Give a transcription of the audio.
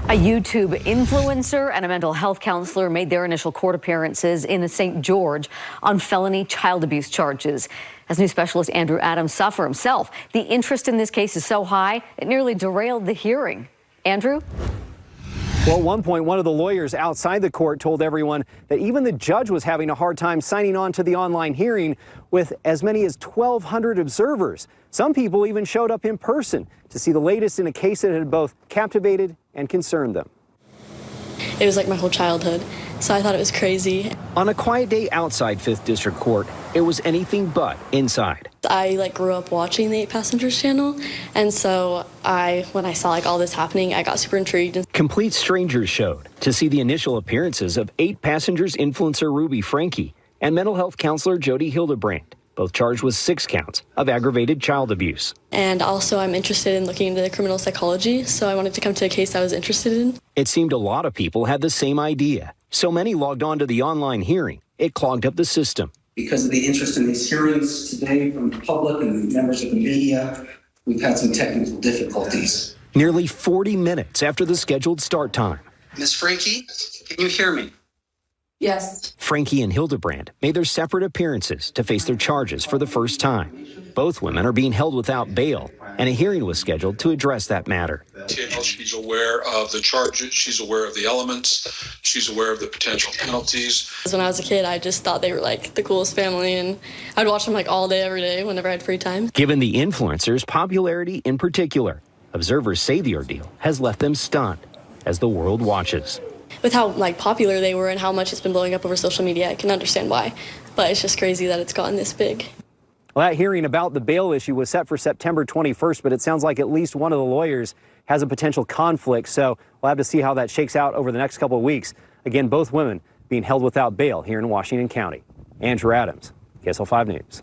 A YouTube influencer and a mental health counselor made their initial court appearances in St. George on felony child abuse charges. As news specialist Andrew Adams suffered himself, the interest in this case is so high, it nearly derailed the hearing. Andrew? Well, at one point, one of the lawyers outside the court told everyone that even the judge was having a hard time signing on to the online hearing with as many as 1,200 observers. Some people even showed up in person to see the latest in a case that had both captivated and concerned them. It was like my whole childhood, so I thought it was crazy. On a quiet day outside 5th District Court, it was anything but inside. I grew up watching the 8 Passengers channel, and so when I saw all this happening, I got super intrigued. Complete strangers showed to see the initial appearances of 8 Passengers influencer Ruby Franke and mental health counselor Jody Hildebrand, both charged with 6 counts of aggravated child abuse. And also I'm interested in looking into criminal psychology, so I wanted to come to a case I was interested in. It seemed a lot of people had the same idea. So many logged on to the online hearing, it clogged up the system. Because of the interest in these hearings today from the public and members of the media, we've had some technical difficulties. Nearly 40 minutes after the scheduled start time. Ms. Franke, can you hear me? Yes. Franke and Hildebrand made their separate appearances to face their charges for the first time. Both women are being held without bail, and a hearing was scheduled to address that matter. She's aware of the charges, she's aware of the elements, she's aware of the potential penalties. When I was a kid, I just thought they were the coolest family, and I'd watch them all day, every day, whenever I had free time. Given the influencers' popularity in particular, observers say the ordeal has left them stunned as the world watches. With how popular they were and how much it's been blowing up over social media, I can understand why. But it's just crazy that it's gotten this big. Well, that hearing about the bail issue was set for September 21st, but it sounds like at least one of the lawyers has a potential conflict. So we'll have to see how that shakes out over the next couple of weeks. Again, both women being held without bail here in Washington County. Andrew Adams, KSL 5 News.